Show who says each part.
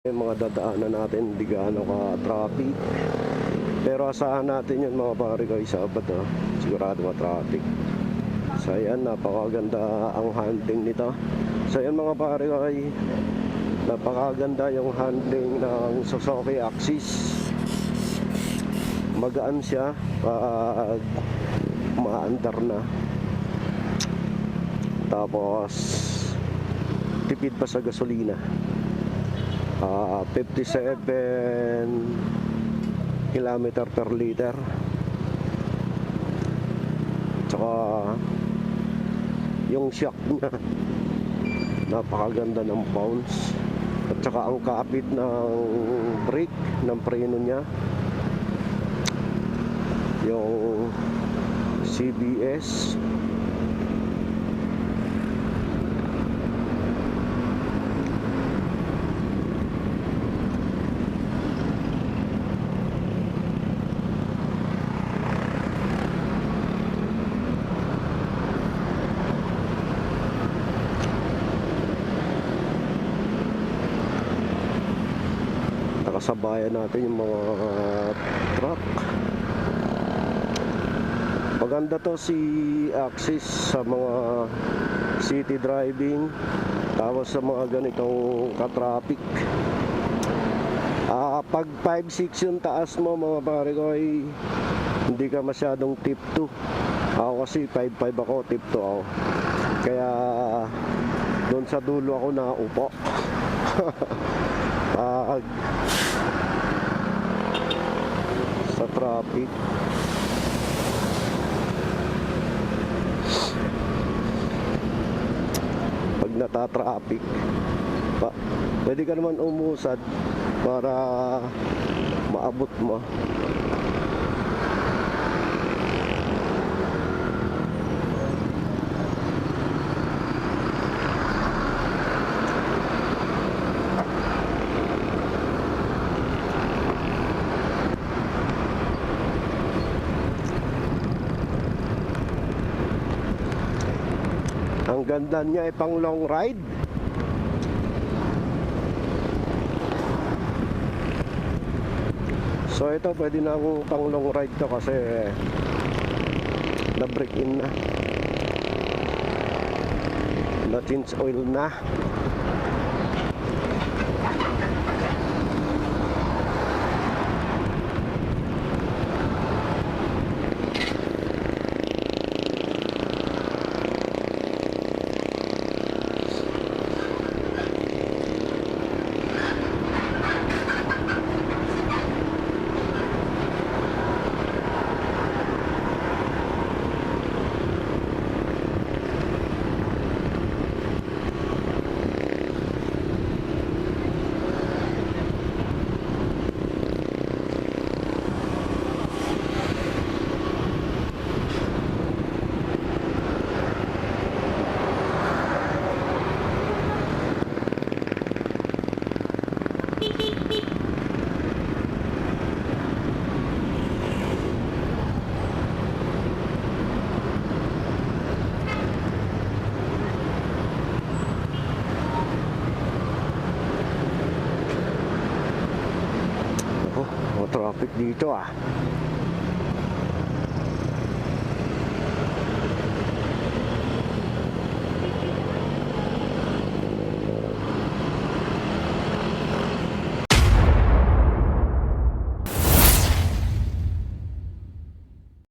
Speaker 1: Yung mga dadaanan natin hindi gaano ka-traffic. Pero asahan natin yun mga pare ko, Sabado sigurado ma-traffic. So ayan, napakaganda ang handling nito. So ayan mga pare ko, napakaganda yung handling ng Suzuki Axis. Magaan siya pag maandar na. Tapos tipid pa sa gasolina. 57 kilometer per liter. Tsaka yung shock niya napakaganda ng bounce. At saka ang kapit ng brake ng preno niya, yung CBS. Nakasabayan natin yung mga truck. Maganda to si Axis sa mga city driving, tapos sa mga ganitong ka-traffic. Pag 5-6 yung taas mo mga pare ko, hindi ka masyadong tip 2. Ako kasi 5-5 ako, tip 2 ako. Kaya doon sa dulo ako nakaupo. Pag sa traffic, pag nata-traffic pwede ka naman umusad para maabot mo. Ang ganda niya ay pang long ride. So ito pwede na akong pang long ride to kasi na break in na change oil na. Traffic dito